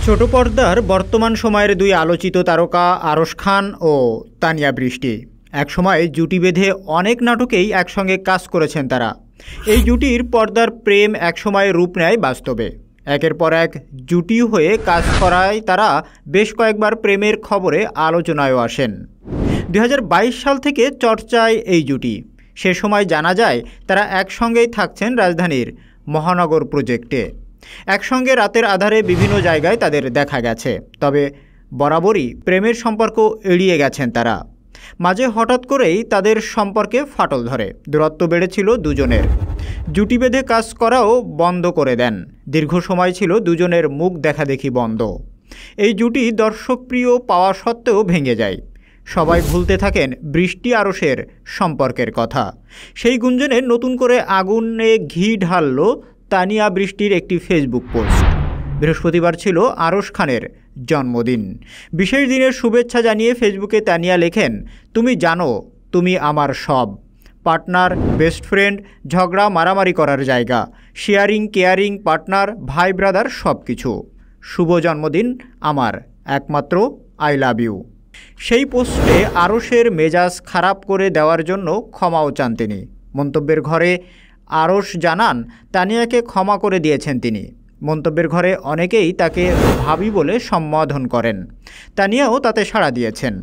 ছোট পর্দার বর্তমান সময়ের দুই আলোচিত তারকা আরশ খান ও তানিয়া বৃষ্টি একসময় জুটি বেঁধে অনেক নাটকেই একসঙ্গে কাজ করেছেন তারা। এই জুটির পর্দার প্রেম একসময় রূপ নেয় বাস্তবে। একের পর এক জুটি হয়ে কাজ করায় তারা বেশ কয়েকবার প্রেমের খবরে আলোচনায়ও আসেন। 2022 সাল থেকে চর্চায় এই জুটি। সে সময় জানা যায় তারা একসঙ্গেই থাকছেন রাজধানীর মহানগর প্রজেক্টে। একসঙ্গে রাতের আধারে বিভিন্ন জায়গায় তাদের দেখা গেছে, তবে বরাবরই প্রেমের সম্পর্ক এড়িয়ে গেছেন তারা। মাঝে হঠাৎ করেই তাদের সম্পর্কে ফাটল ধরে, দূরত্ব বেড়েছিল দুজনের। জুটি বেঁধে কাজ করাও বন্ধ করে দেন। দীর্ঘ সময় ছিল দুজনের মুখ দেখাদেখি বন্ধ। এই জুটি দর্শকপ্রিয় পাওয়া সত্ত্বেও ভেঙে যায়। সবাই ভুলতে থাকেন বৃষ্টি আরশের সম্পর্কের কথা। সেই গুঞ্জনে নতুন করে আগুনে ঘি ঢালল তানিয়া বৃষ্টির একটি ফেসবুক পোস্ট। বৃহস্পতিবার ছিল আরশ খানের জন্মদিন। বিশেষ দিনের শুভেচ্ছা জানিয়ে ফেসবুকে তানিয়া লেখেন, তুমি জানো তুমি আমার সব, পার্টনার, বেস্ট ফ্রেন্ড, ঝগড়া মারামারি করার জায়গা, শেয়ারিং কেয়ারিং পার্টনার, ভাই ব্রাদার সব কিছু। শুভ জন্মদিন আমার, একমাত্র আই লাভ ইউ। সেই পোস্টে আরশের মেজাজ খারাপ করে দেওয়ার জন্য ক্ষমাও চান তিনি। মন্তব্যের ঘরে আরশ জানান তানিয়াকে ক্ষমা করে দিয়েছেন তিনি। মন্তব্যের ঘরে অনেকেই তাকে ভাবি বলে সম্বোধন করেন। তানিয়াও তাতে সাড়া দিয়েছেন।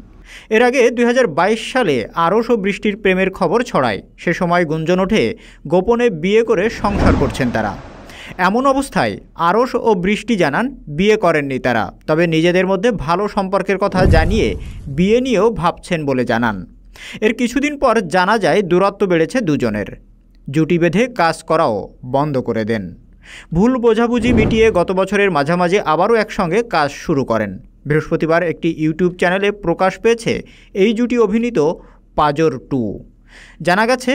এর আগে 2022 সালে আরশ ও বৃষ্টির প্রেমের খবর ছড়ায়। সে সময় গুঞ্জন ওঠে গোপনে বিয়ে করে সংসার করছেন তারা। এমন অবস্থায় আরশ ও বৃষ্টি জানান বিয়ে করেননি তারা, তবে নিজেদের মধ্যে ভালো সম্পর্কের কথা জানিয়ে বিয়ে নিয়েও ভাবছেন বলে জানান। এর কিছুদিন পর জানা যায় দূরত্ব বেড়েছে দুজনের। জুটি বেঁধে কাজ করাও বন্ধ করে দেন। ভুল বোঝাবুঝি মিটিয়ে গত বছরের মাঝামাঝি আবারও একসঙ্গে কাজ শুরু করেন। বৃহস্পতিবার একটি ইউটিউব চ্যানেলে প্রকাশ পেয়েছে এই জুটি অভিনীত পাজর 2। জানা গেছে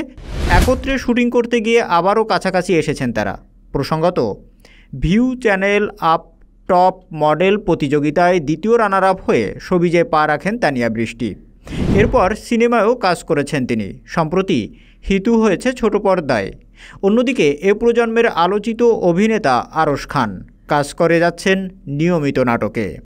একত্রে শুটিং করতে গিয়ে আবারও কাছাকাছি এসেছেন তারা। প্রসঙ্গত, view channel up top model প্রতিযোগিতায় দ্বিতীয় রানার আপ হয়ে সবিজে পা রাখেন তানিয়া বৃষ্টি। এরপর সিনেমায়ও কাজ করেছেন তিনি। সম্প্রতি হিতু হয়েছে ছোট পর্দায়। অন্যদিকে এ প্রজন্মের আলোচিত অভিনেতা আরশ খান কাজ করে যাচ্ছেন নিয়মিত নাটকে।